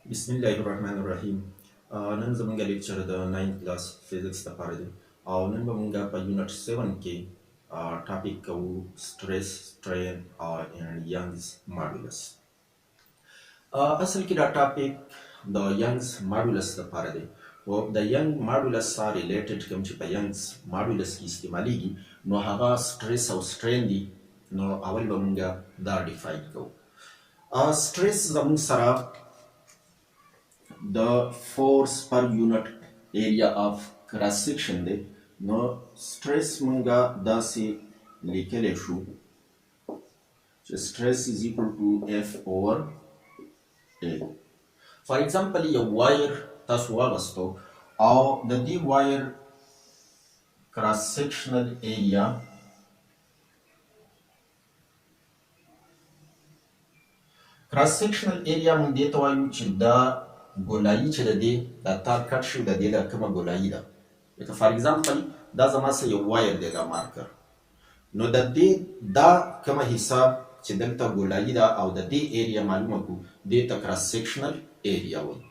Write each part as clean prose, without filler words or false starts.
बिस्मिल्लाहिर्रहमानिर्रहीम। नन ज़मंगा lecture the 9th class physics लपاره دی او نن به مونږ په یونټ 7 کې ټاپک کوو سټریس سټرین and Young's modulus. اصل کې دا ټاپک د Young's modulus لپاره دی او د Young modulus سره ریلیټډ کوم چې په Young's modulus کې استعماليږي نو هغه سټریس او سټرین دی. نو اول به مونږ دا ډیفاین کوو. سټریس زموږ سره the force per unit area of cross section دی. نو stress منگا داسی لیکلی شو چې stress is equal to F over A. For example یو وایر تاسو واغستو او د دې وایر cross sectional area مونږ دې ته وایو چې دا ګولایي چې د دې دا تار کټ شو د دې له کومه ګولایي ده. لکه فار ایگزامپل دا زما سره یو وایر دی دا مارکر. نو د دې دا کومه حصه چې دلته ګولایي ده او د دې ایریا معلومه کو دې ته کراس سیکشنل ایریا وایي.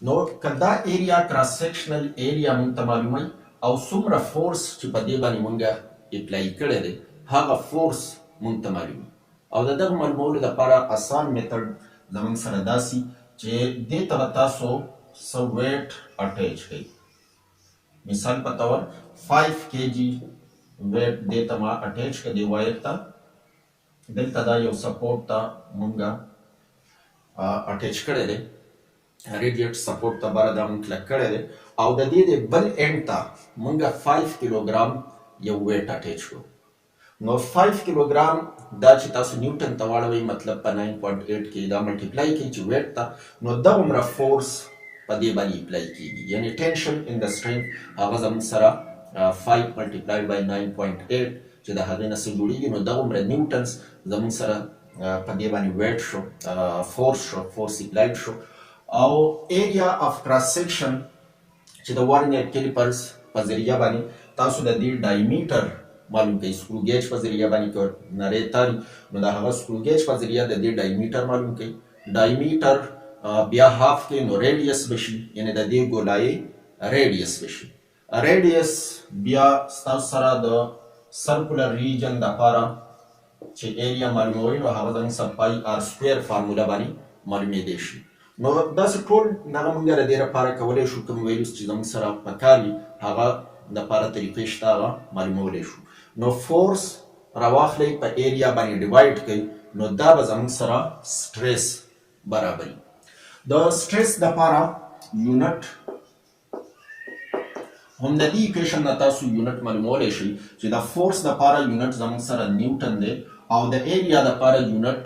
نو که دا ایریا کراس سیکشنل ایریا مونږ ته معلومه او څومره فورس چې په دې باندې مونږ اپلای کړی دی هغه فورس مونږ ته معلومه او د دغه معلومولو لپاره اسان میتھډ زموږ سره داسي چې دې ته به تاسو څه ویټ اټیچ کړئ. مثال په طور 5 kg ویټ دې ته ما اټیچ کړ دې وایر ته. دلته دا یو سپورټ ته مونږه اټیچ کړی دی، ریډیټ سپورټ ته بره دا مونږ کلک کړی دی او د دې د بل اینډ ته مونږه 5 کیلوګرام یو ویټ اټیچ کړو. نو 5 کیلوګرام دا چې تاسو نیوټن ته واړوئ مطلب په 9.8 کې دا ملټیپلای کړئ چې ویټ ته نو دومره فورس په دې باندې اپلای کیږي. یعنی ټینشن ان د سټرینګ هغه زموږ سره 5 ملټیپلای بای 9.8 چې د هغې نه څه جوړیږي نو دومره نیوټنز زموږ سره په دې باندې ویټ شو، فورس اپلایډ شو. او ایریا اف کراس سیکشن چې د وارنر کیلیپرز په ذریعه باندې تاسو د دې ډایمیټر معلوم کړئ. سکرو گیج په ذریعه باندې که نری تاري نو د هغه سکرو گیج په ذریعه د دې ډایمیټر معلوم کړئ. ډایمیټر بیا هاف کې نو ریډیس بشي، یعنی د دې ګولایي ریډیس بشي. ریډیس بیا ستاسو سره د سرکولر ریجن دپاره چې ایریا معلوموي نو هغه زموږ سره پای آر سکویر فارموله باندې معلومېدی شي. نو داسې ټول دغه مونږ د دې لپاره کولی شو کوم ویلیوز چې زموږ سره پکار وي هغه دپاره طریقې شته هغه معلومولی شو. نو فورس راواخلئ په ایریا باندې ډیوایډ کړئ نو دا به زموږ سره سټریس برابري. د سټریس دپاره یونټ هم د دې ایکویشن نه تاسو یونټ معلومولی شئ چې د فورس دپاره یونټ زموږ سره نیوټن دی او د ایریا دپاره یونټ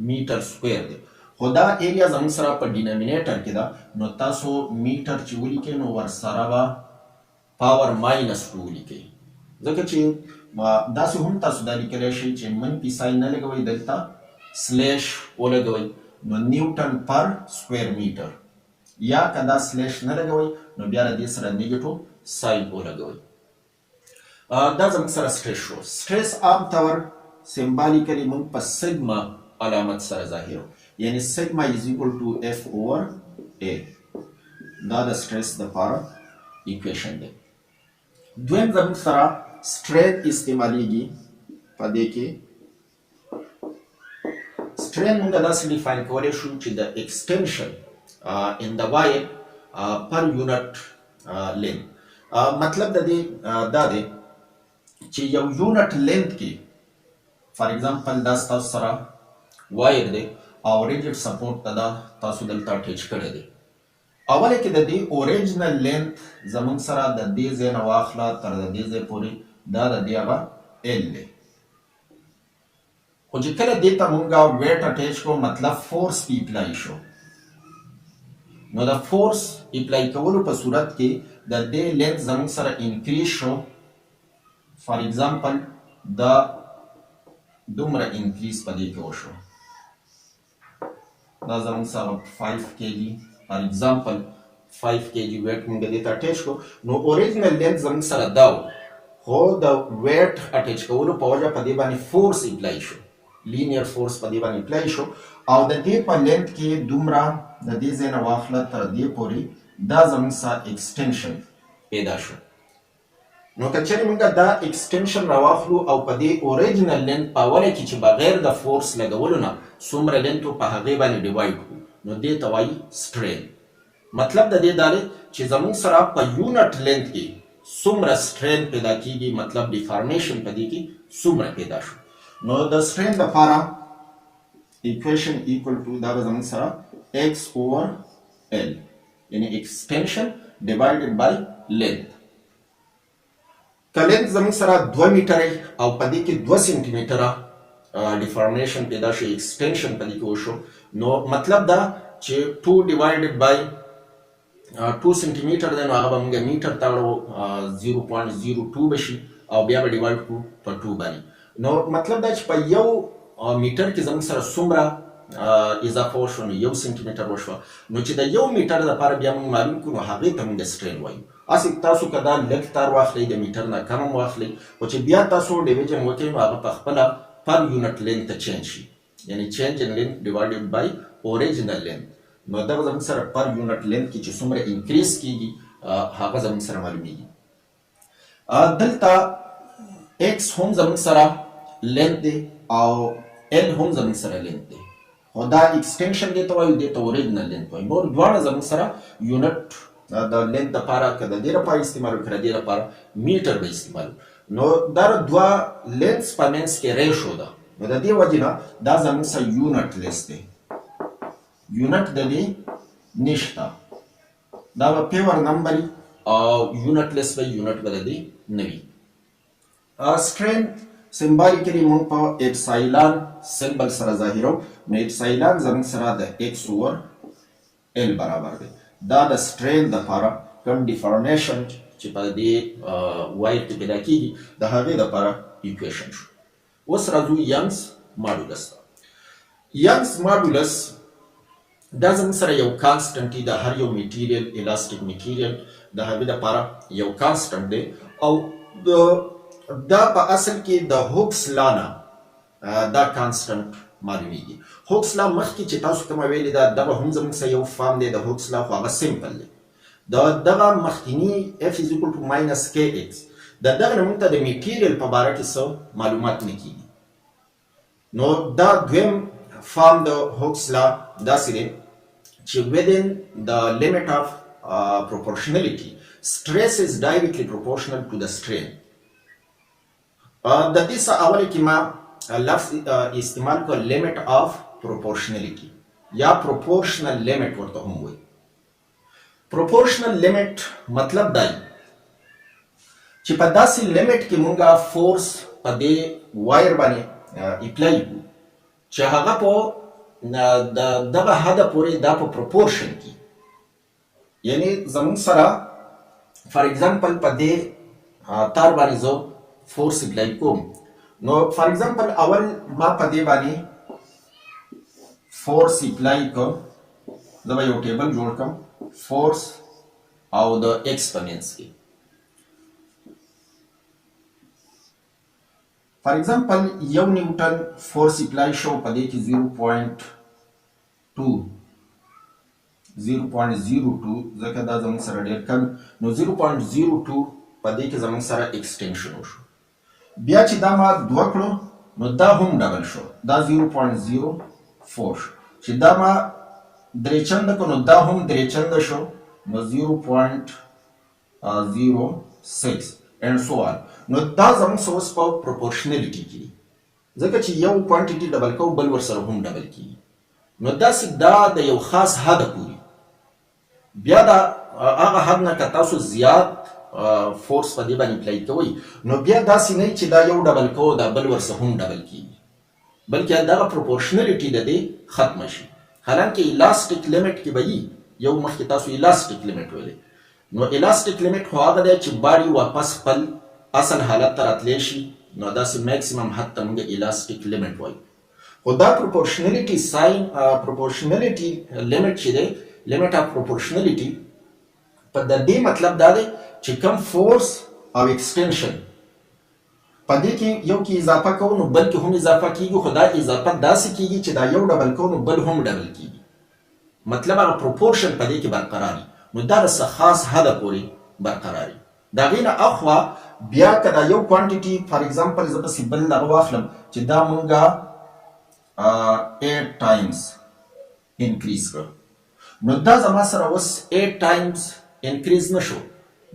میټر سکویر دی. خو دا ایریا زموږ سره په ډینامینیټر کې ده نو تاسو میټر چې ولیکئ نو ورسره به پاور ماینس 2 ولیکئ، ځکه چې داسې هم تاسو دا لیکلی شئ چې منفي ساین نه لګوئ دلته سلیش ولګوئ نو نیوټن پر سکویر میټر، یا که دا سلیش نه لګوئ نو بیا د دې سره نیګیټو ساین ولګوئ. دا زموږ سره سټریس شو. سټریس عام طور سمبالیکلی موږ په سیګما علامت سره ظاهرو، یعنی سیګما از ایکول ټو اف اوور ا. دا د سټریس دپاره ایکویشن دی. دویم زموږ سره سټرین استعمالیږي. په دې کې سټرین موږ داسې ډیفاین کولی شو چې د ایکسټنشن ان د وایر پر یونټ لینث. مطلب د دې دا دی چې یو یونټ لینث کې فار ایگزامپل دا ستاسو سره وایر دی او ریجیډ سپورټ ته دا تاسو دلته اټیچ کړی دی. اوله کې د دې اوریجنل لینث زموږ سره د دې ځای نه واخله تر د دې ځای پورې دا د دې هغه ایل دی. خو چې کله دې ته مونږ ویټ اټیچ کړو مطلب فورس پې اپلای شو. نو د فورس اپلای کولو په صورت کې د دې لینث زموږ سره انکریز شو. فار ایگزامپل دا دومره انکریز په دې کې وشو. دا زموږ سره 5 kg فار ایگزامپل 5 kg ویټ مونږ دې ته اټیچ کړو نو اوریجنل لینث زموږ سره دا و، خو د ویټ اټیچ کولو په وجه په دې باندې فورس اپلای شو. لینیر فورس په دې باندې اپلای شو او د دې په لینث کې دومره د دې ځای نه واخله تر دې پورې دا زموږ سره ایکسټنشن پیدا شو. نو که چېرې موږ دا ایکسټنشن راواخلو او په دې اوریجنل لینث په اوله کې چې بغیر د فورس لګولو نه څومره لینث و په هغې باندې ډیوایډ کړو نو دې ته وایي سټرین. مطلب د دې دا دی چې زموږ سره په یونټ لینث کې څومره سټرین پیدا کیږي، مطلب ډیفارمیشن په دې کې څومره پیدا شو. نو د سټرین لپاره equation equal to دا به زموږ سره x over l یعنی extension divided by length. که length زموږ سره 2 میټره او په دې کې 2 سانتي میټره ډیفارمیشن پیدا شو، extension په دې کې وشو، نو مطلب دا چې 2 divided by 2 سانتي میټر دی نو هغه به موږ میټر ته وړو 0.02 بشي او بیا به ډیوایډ کړو په 2 باندې. نو مطلب دا چې په یو میټر کې زموږ سره څومره اضافه وشو نو 1 سانتي میټر وشوه، نو چې د یو میټر لپاره بیا موږ معلوم کړو نو هغې ته موږ سټرین وایو. هسې تاسو که دا لږ تار واخلئ د میټر نه کم هم واخلئ، خو چې بیا تاسو ډیویژن وکړئ نو هغه په خپله پر یونټ لینث ته چینج شي، یعنی چینج ان لینث ډیوایډډ بای اوریجنل لینث. نو دا به زموږ سره پر یونټ لینث کې چې څومره انکریز کیږي هغه زموږ سره معلومیږي. دلته ایکس هم زموږ سره لینث دی او ال هم زموږ سره لینث دی، خو دا ایکسټنشن دې ته وایو، دې ته اوریجنل لینث وایو. نور دواړه زموږ سره یونټ د لینث دپاره که د دې لپاره استعمال وکړو که د دې لپاره میټر به استعمال وکړو. نو دا دوه لینث په منځ کې ریشو ده، نو د دې وجې نه دا زموږ سره یونټ لیس دی، یونټ د دې نشته، دا به پیور نمبر او یونټ لیس به یونټ به د دې نه وي. سټرین سمبالیکلی مونږ په اپسایلان سمبل سره ظاهرو، نو اپسایلان زموږ سره د ایکس اوور ال برابر دی. دا د سټرین دپاره کوم ډیفارمیشن چې په دې وایر کې پیدا کیږي د هغې دپاره ایکویشن شو. اوس راځو ینګز ماډولس ته. ینګز ماډولس دا زموږ سره یو کانسټنټ دی، د هر یو میټیریل الاسټیک میټیریل د هغې دپاره یو کانسټنټ دی او دا په اصل کې د هوکس لا نه دا کانسټنټ معلومیږي. هوکس لا مخکې چې تاسو کومه ویلې ده دا به هم زموږ سره یو فارم دی د هوکس لا، خو هغه سمپل دی. د دغه مخکیني f is equal to minus kx د دغه نه موږ ته د میټیریل په باره کې څه معلومات نه کیږي. نو دا دویم فارم د هوکس لا داسې دی چې within the limit of proportionality stress is directly proportional to the strain. د دې څخه اول کې ما لفظ استعمال کړ لیمټ آف پروپورشنلیټي یا پروپورشنل لیمټ ورته هم وایي. پروپورشنل لیمټ مطلب دی چې په داسې لیمټ کې مونږه فورس په دې وایر باندې اپلای کړو چې هغه په دغه حده پورې دا په پروپورشن کې، یعنی زموږ سره فار ایگزامپل په دې تار باندې زه فورس اپلای کوم، نو فار ایگزامپل اول ما په دې باندې فورس اپلای کوم، زه به یو ټیبل جوړ کړم فورس او د ایکس په منځ کې. فار ایگزامپل یو نیوټن فورس اپلای شو په دې کې 0.02 ځکه دا زموږ سره ډېر کم، نو 0.02 په دې کې زموږ سره ایکسټنشن وشو. بیا چې دا ما دوه کړو نو دا هم ډبل شو، دا 0.04 شو، چې دا ما درې چنده کړو نو دا هم درې چنده شو، نو 0.06 and so on. نو دا زموږ سره اوس په پروپورشنلیټي کې دي، ځکه چې یو کوانټیټي ډبل کوو بل ورسره هم ډبل کېږي، نو داسې دا د یو خاص حده پورې. بیا دا هغه حد نه که تاسو زیات فورس په دې باندې اپلای کوئ نو بیا داسې نه چې دا یو ډبل کوو دا بل ورسره هم ډبل کېږي، بلکې دغه پروپورشنلیټي د دې ختمه شي. حالانکه الاستیک لیمټ کې به یو مخکې تاسو الاستیک لیمټ ویلې، نو الاستیک لیمټ خو هغه دی چې باډي واپس خپل اصل حالت ته راتلی شي، نو داسې میکسیمم حد ته موږ الاستیک لیمټ وایو. خو دا پروپورشنلیټي ساین پروپورشنلیټي لیمټ چې دی لیمټ اف پروپورشنلیټي په د دې مطلب دا دی چې کم فورس او ایکسټنشن په دې کې یو کې اضافه کوو نو بل کې هم اضافه کیږي، خو دا اضافه داسې کیږي چې دا یو ډبل کوو نو بل هم ډبل کیږي، مطلب هغه پروپورشن په دې کې برقراري. نو دا د څه خاص حده پورې برقراري. د هغې نه اخوا بیا که دا یو کوانټیټي فار ایگزامپل زه پسې بل دغه واخلم چې دا مونږه 8 ټایمز انکریز کړ، نو دا زما سره اوس 8 ټایمز انکریز نشو،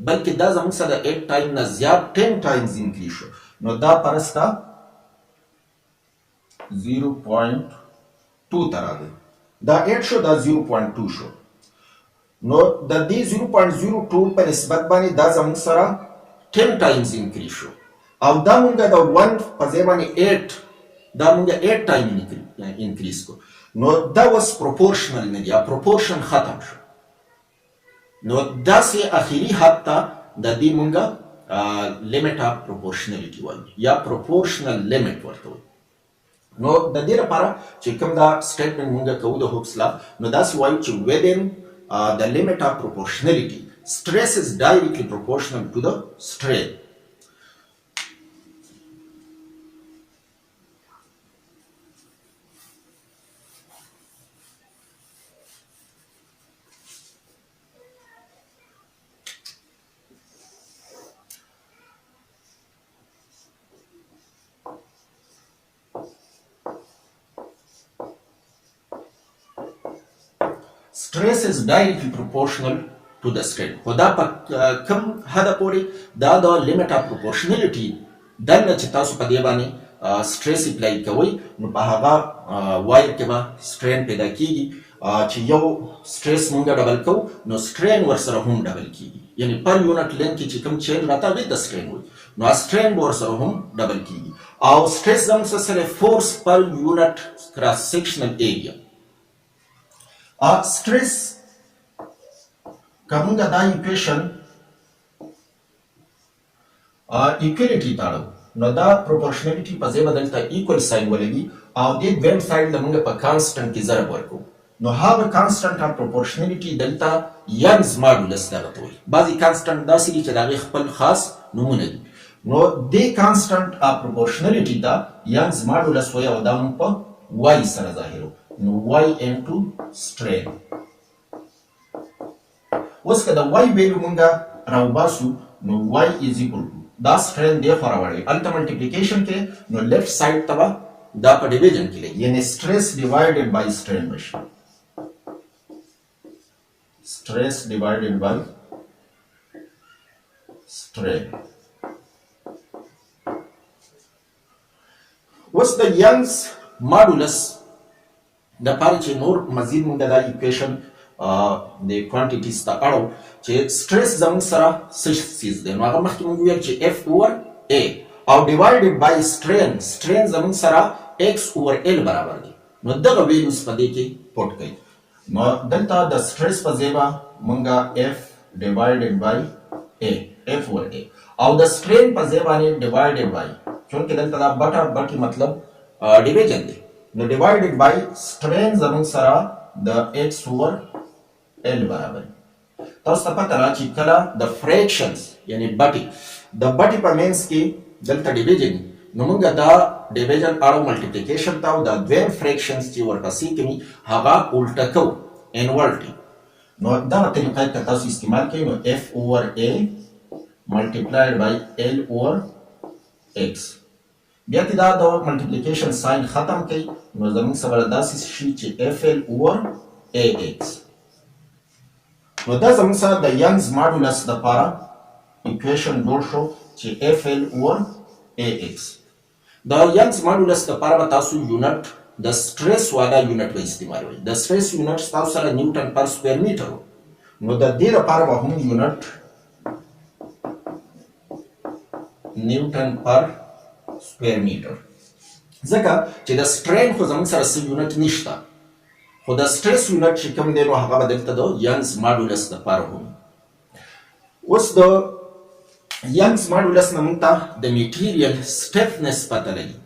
بلکې دا زموږ سره 8 ټایم نه زیات 10 ټایمز انکریز شو. نو دا پرسته 0.2 ته راغی، دا 8 شو، دا 0.2 شو. نو د دې 0.02 په نسبت باندې دا زموږ سره 10 ټایمز انکریز شو، او دا مونږه د 1 په ځای باندې 8 دا مونږه 8 ټایم انکریز کو. نو دا اوس پروپورشنل نه دی، پروپورشن ختم شو. نو داسې اخري حد ته د دې مونږه لیمټ اف پروپورشنالیټي وایي یا پروپورشنل لیمټ ورته وایي. نو د دې لپاره چې کوم دا سټیټمنټ مونږه کوو د هوکس لا، نو داسې وایي چې within the limit of proportionality stress is directly proportional to the strain. Stress is directly proportional to the strain. خو دا په کم حده پورې دا د لیمټ اف پروپورشنالیټي دننه چې تاسو په دې باندې سټریس اپلای کوئ، نو په هغه وایر کې به سټرین پیدا کیږي چې یو سټریس مونږه ډبل کوو نو سټرین ورسره هم ډبل کیږي، یعنی پر یونټ لینث کې چې کوم چینج راته هغې ته سټرین وایي، نو سټرین به ورسره هم ډبل کیږي. او سټریس زموږ سره فورس پر یونټ کراس سیکشنل ایریا. سټریس که مونږه دا ایکویشن ایکویلیټي تاړو نو دا پروپورشنالیټي په ځای به دلته ایکول ساین ولګي او دې دویم ساید له مونږه په کانسټنټ کې ضرب ورکوو، نو هغه کانسټنټ اف پروپورشنالیټي دلته ینګز ماډولس دغه ته وایي. بعضې کانسټنټ داسې دي چې د هغې خپل خاص نومونه دي، نو دې کانسټنټ اف پروپورشنالیټي ته ینګز ماډولس وایي او دا مونږ په وای سره ظاهرو، نو y into strain. اوس که د y ویلو مونږه راوباسو نو y is equal to دا strain دی خو راوړی هلته ملټیپلیکیشن کې، نو لیفټ سایډ ته به دا په ډیویژن کې لګي، یعنی stress divided by strain بشي، stress divided by strain. اوس د ینګز ماډولس د پاره چې نور مزید مونږ دا ایکویشن د کوانټیټیز ته اړو چې سټریس زموږ سره څه څیز دی، نو هغه مخکې مونږ ویل چې اف اوور ا او ډیوایډډ بای سټرین، سټرین زموږ سره ایکس اوور ال برابر دی، نو دغه ویلیوز په دې کې پوټ کړئ. نو دلته د سټریس په ځای به مونږه اف ډیوایډډ بای ا اف اوور ا او د سټرین په ځای باندې ډیوایډډ بای، چونکې دلته دا بټي مطلب ډیویژن دی، نو divided by strain زموږ سره د x over l برابر. تاسو ته پته را چې کله د فریکشنز یعنی بټي د بټي په مینس کې دلته ډیویژن، نو موږ دا ډیویژن اړو ملټیپلیکیشن ته او د دویم فریکشنز چې ورپسې کوي هغه الټه کوو انورټي، نو دا طریقه که تاسو استعمال کړئ نو f over a multiplied by l over x. بیا چې دا د ملټیپلیکیشن ساين ختم کړئ نو زموږ سره داسې شي چې fl over ax. نو دا زموږ سره د ینګز ماډولس لپاره ایکویشن جوړ شو چې fl over ax. د ینګز ماډولس لپاره به تاسو یونټ د سټریس والا یونټ به استعمالوئ. د سټریس یونټ تاسو سره نیوټن پر سکویر میټر، نو د دې لپاره به هم یونټ نیوټن پر سکویر میټر، ځکه چې د سټرین خو زموږ سره څه یونټ نشته، خو د سټریس یونټ چې کوم دی نو هغه به دلته د ینګز ماډولس لپاره هم. اوس د ینګز ماډولس نه موږ ته د میټیریل سټیفنس پته لګي.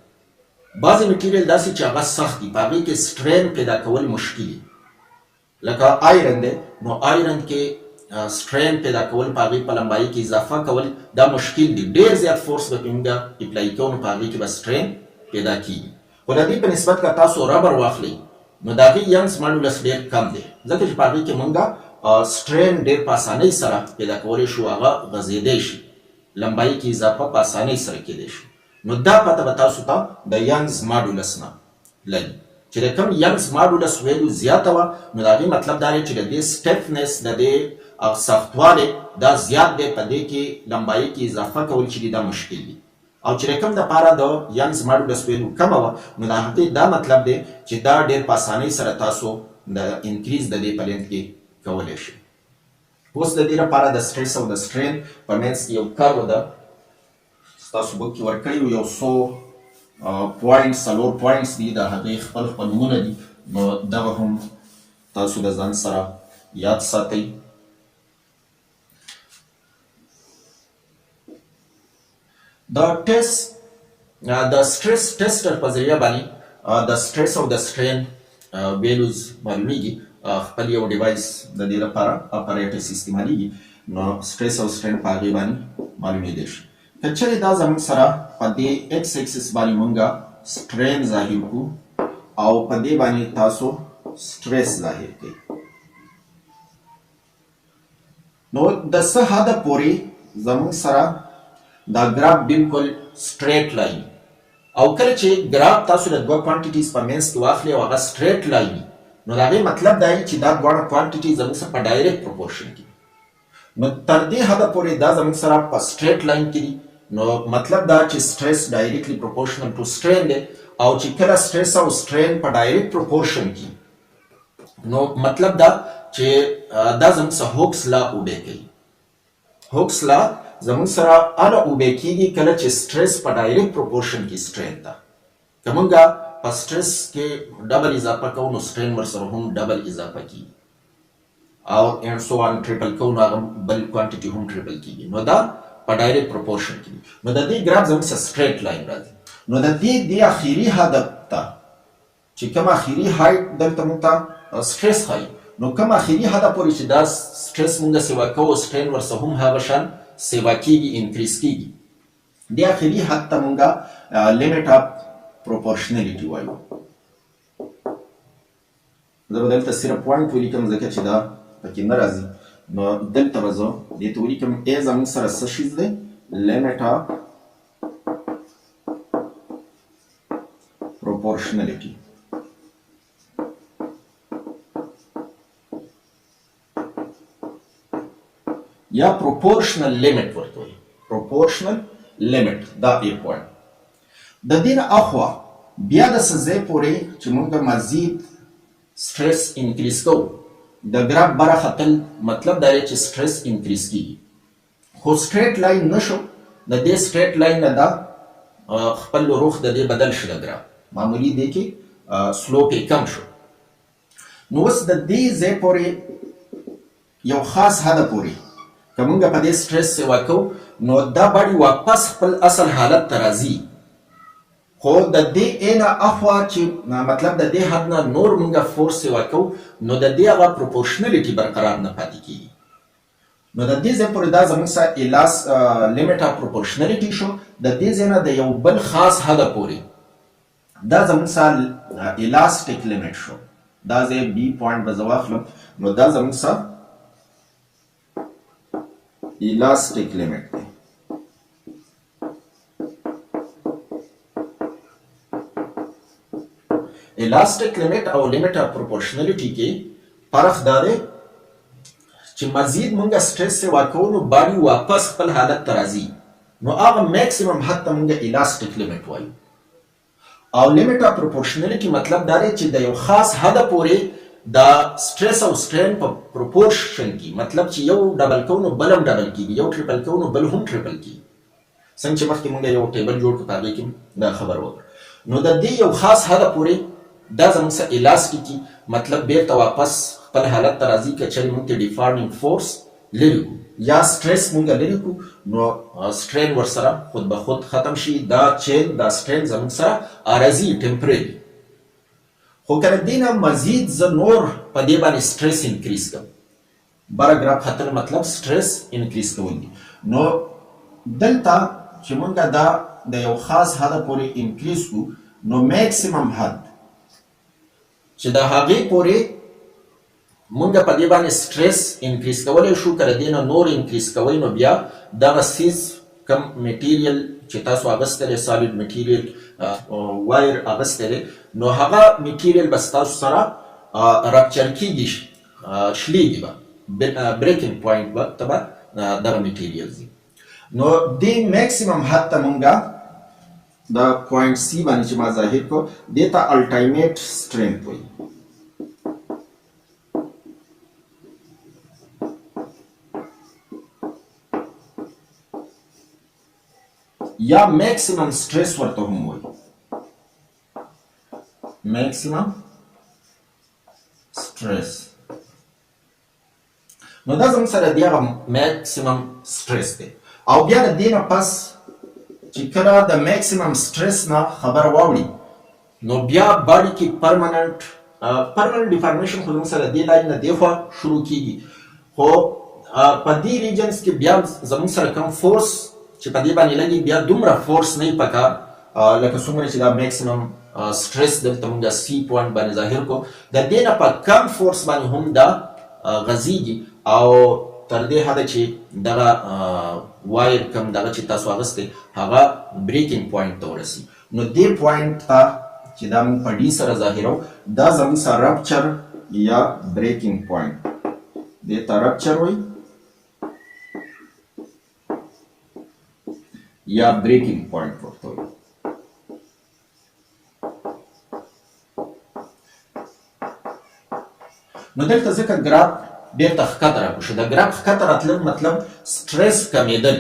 بعضې میټیریل داسې چې هغه سخت دي، په هغې کې سټرین پیدا کول مشکل دي، لکه آیرن دی، نو آیرن کې سټرین پیدا کول په هغې په لمبایي کې اضافه کول دا مشکل دي، ډېر زیات فورس به پرې موږ اپلای کوو نو په هغې کې به سټرین پیدا کېږي. خو د دې په نسبت که تاسو ربر واخلئ نو د هغې ینګز ماډولس ډېر کم دی، ځکه چې په هغې کې موږ سټرین ډېر په اسانۍ سره پیدا کولی شو، هغه غځېدی شي، لمبایي کې اضافه په اسانۍ سره کېدی شي. نو دا پته به تاسو ته د ینګز ماډولس نه لګي چې د کوم ینګز ماډولس ویلو زیاته وه نو د هغې مطلب دا دی چې د دې سټیفنس د دې سختوالی دا زیات دی، په دې کې لمبایي کې اضافه کول چې دي دا مشکل دي. او چې د کوم دپاره د ینګز ماډولس ویلو کمه وه نو د هغې دا مطلب دی چې دا ډېر په اسانۍ سره تاسو د انکریز د دې په لینت کې کولی شئ. اوس د دې لپاره د سټریس او د سټرین په منځ کې یو کرو ده، ستاسو بک کې ورکړي وو، یو څو پوینټس 4 پوینټس دي، د هغې خپل نومونه دي، نو دغه هم تاسو د ځان سره یاد ساتئ. د سټریس ټیسټر په ذریعه باندې د سټریس او د سټرین ویلوز معلومیږي. خپل یو ډیوایس د دې لپاره اپریټس استعمالیږي نو سټریس او سټرین په هغې باندې معلومېدی شي. که چېرې دا زموږ سره په دې ایکس اکسس باندې مونږ سټرین ظاهر کړو او په دې باندې تاسو سټریس ظاهر کړئ نو د څه حده پورې زموږ سره دا ګراف بالکل سټریټ لاین او کله چې ګراف تاسو د دوه کوانټیټیز په منځ کې واخلئ او هغه سټریټ لاین نو د هغې مطلب دا چې دا دواړه کوانټیټیز زموږ سره په ډایرکټ پروپورشن کې نو تر دې حده پورې دا زموږ سره په سټریټ لاین کې دي. نو مطلب دا چې سټریس ډایرکټلی پروپورشنل ټو سټرین دی او چې کله سټریس او سټرین په ډایرکټ پروپورشن کې نو مطلب دا چې دا زموږ سره هوکس لا اوبې کوي. هوکس لا زموږ سره هله اوبې کېږي کله چې سټریس په ډایرکټ پروپورشن کې سټرین ته. که موږ په سټریس کې ډبل اضافه کوو نو سټرین ورسره هم ډبل اضافه کېږي او اینډ سو آن ټریپل کوو نو هغه بل کوانټیټي هم ټریپل کېږي. نو دا په ډایرکټ پروپورشن کې نو د دې ګراف زموږ سره سټریټ لاین راځي. نو د دې اخري هدف ته چې کوم اخري هایټ دلته موږ ته سټریس ښایي نو کوم اخري هدف پورې چې دا سټریس موږ سیوا کوو سټرین ورسره هم هغه شان سیوا کېږي، انکریز کېږي. دې اخري حد ته موږ لیمټ اف پروپورشنلیټي وایو. زه به دلته صرف پوینټ ولیکم ځکه چې دا پکې نه راځي نو دلته به زه دې ته ولیکم ای زموږ سره څه شیز دی لیمټ اف پروپورشنلیټي. یا پروپورشنل لیمټ ورته وایي، پروپورشنل لیمټ دا ای پوینټ. د دې نه اخوا بیا د څه ځای پورې چې موږ مزید سټریس انکریز کوو د ګراف برخه تل مطلب دا دی چې سټریس انکریز کېږي خو سټریټ لاین نه شو. د دې سټریټ لاین نه دا خپل رخ د دې بدل شو، د ګراف معمولي دی کې سلوپ یې کم شو. نو اوس د دې ځای پورې یو خاص حده پورې که موږ په دې سټریس سیوا کوو نو دا باندې واپس خپل اصل حالت ته راځي. خو د دې نه اخوا چې مطلب د دې حد نه نور موږ فورس سیوا کوو نو د دې هغه پروپورشنلیټي برقرار نه پاتې کېږي. نو د دې ځای پورې دا زموږ سره لیمټ اف پروپورشنلیټي شو. د دې ځای نه د یو بل خاص حده پورې دا زموږ سره الاسټیک لیمټ شو. دا ځای بي پوینټ به زه واخلم نو دا زموږ سره الاسټیک لیمټ دی. الاسټیک لیمټ او لیمټ اف پروپورشنلیټي کې فرق دا دی چې مزید مونږ سټریس سیوا کوو نو باډي واپس خپل حالت ته راځي نو هغه میکسیمم حد ته مونږ الاسټیک لیمټ وایو. او لیمټ اف پروپورشنلیټي مطلب دا دی چې د یو خاص حده پورې دا سټریس او سټرین په پروپورشن کې مطلب چې یو ډبل کوو نو بل هم ډبل کېږي، یو ټریپل کوو نو بل هم ټریپل کېږي. څنګه چې مخکې مونږ یو ټیبل جوړ کړو په هغې کې دا خبر وکړه. نو د دې یو خاص حده پورې دا زموږ سره الاسټیکي مطلب بیرته واپس خپل حالت ته راځي. که چېرې مونږ ته ډیفارمینګ فورس لرې کړو یا سټریس مونږ لرې کړو نو سټرین ورسره خود به خود ختم شي. دا چین دا سټرین زموږ سره عارضي ټمپرري. خو که د دې نه مزید زه نور په دې باندې سټریس انکریز کړم بره ګراف ختل مطلب سټرس انکریز کول دي. نو دلته چې مونږ دا د یو خاص حد پورې انکریز کو نو میکسیمم حد چې د هغې پورې مونږ په دې باندې سټرس انکریز کولی شو که د دې نه نور انکریز کوئ نو بیا دغه سیز کم میټیریل چې تاسو اغوستی سالید میټیریل وایر اغوستی نو هغه میټیریل به ستاسو سره رپچر کیږي شلیږي به بریکینګ پوینټ به ته به دغه میټیریل ځي. نو دې میکسیمم حد ته مونږه د پوینټ سی باندې چې ما ظاهر کو دې ته الټیمیټ سټرینث وایي. یا میکسیمم سټرس ورته هم وایي. میکسیمم سټرس نو دا زموږ سره د هغه میکسیمم سټرس دی. او بیا د دې نه پس چې کله د میکسیمم سټرس نه خبر واوړي نو بیا باډي کې پرمننټ ډیفارمیشن خو زموږ سره دې لاین نه دېخوا شروع کیږي. خو په دې ریجنز کې بیا زموږ سره کم فورس چې په دې باندې لګي بیا دومره فورس نه وي پکار لکه څومره چې دا میکسیمم سټرس دلته موږ سی پوینټ باندې ظاهر کو د دې نه په کم فورس باندې هم دا غځیږي او تر دې حده چې دغه وایر کم دغه چې تاسو اغوستی هغه بریکینګ پوینټ ته ورسي. نو دې پوینټ ته چې دا موږ په ډي سره ظاهرو دا زموږ سره رپچر یا بریکینګ پوینټ دې ته رپچر وایي یا بریکینګ پوینټ ورته وایي. نو دلته ځکه ګراف بیرته ښکته راکړو شو د ګراف ښکته راتلل مطلب سټرس کمیدل.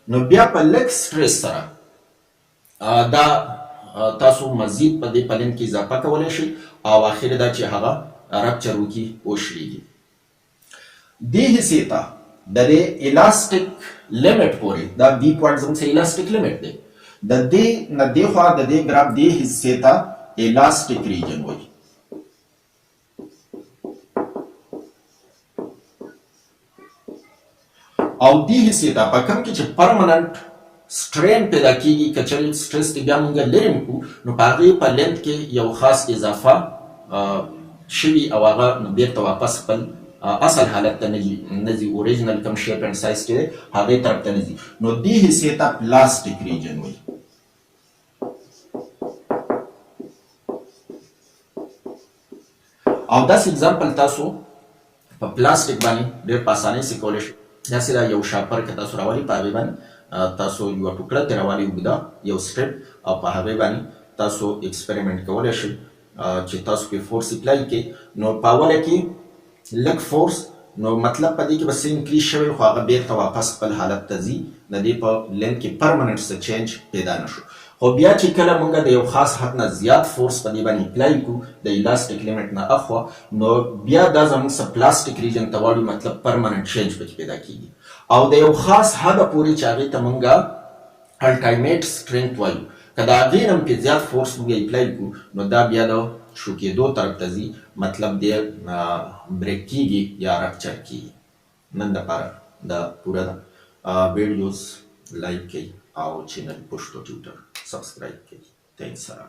نو بیا په لږ سټرس سره دا تاسو مزید په دې پلین کې اضافه کولی شئ او اخر دا چې هغه رپچر وکړي وشلیږي. دې حصې ته د دې الاستیک لیمټ پورې دا وی پوینټ زموږ سره الاستیک لیمټ دی د دې نه دې خوا د دې ګراف دې حصې ته الاستیک ریجن وایي. او دې حصې ته په کوم کې چې پرمننټ سټرین پیدا کیږي که چېرې سټرس کې بیا موږ لرې کړو نو په هغې په لینت کې یو خاص اضافه شوي او هغه بیرته واپس خپل اصل حالت ته نه ځي اوریجنل کوم شیپ اینډ سایز چې دی هغې طرف ته نه ځي. نو دې حصې ته پلاستیک ریجن وایي. او داسې اگزامپل تاسو په پلاستیک باندې ډېر په اسانۍ سره کولی شئ. داسې دا یو شاپر که تاسو راولئ په هغې باندې تاسو یوه ټوکړه ترې راولئ اوږده یو سټریپ او په هغې باندې تاسو ایکسپریمنټ کولی شئ چې تاسو پرې فورس اپلای کړئ. نو په اوله کې لږ فورس نو مطلب په دې کې به څه انکریز شوی خو هغه بیرته واپس خپل حالت ته ځي د دې په لینت کې پرمننټ څه چینج پیدا نه شو. خو بیا چې کله موږ د یو خاص حد نه زیات فورس په دې باندې اپلای کړو د الاستیک لیمټ نه اخوا نو بیا دا زموږ څه پلاستیک ریجن ته واړو مطلب پرمننټ چینج پکې پیدا کیږي. او د یو خاص حده پورې چې هغې ته موږ الټیمیټ سټرینث وایو که د هغې نه هم پرې زیات فورس موږ اپلای کړو نو دا بیا د شو کېدو طرف ته ځي مطلب دی بریک کیږي یا رپچر کیږي. نن دپاره دا پوره ده. ویډیوز لایک کړئ او چینل پشتو ټویټر سبسکرایب کړئ. تhanks سره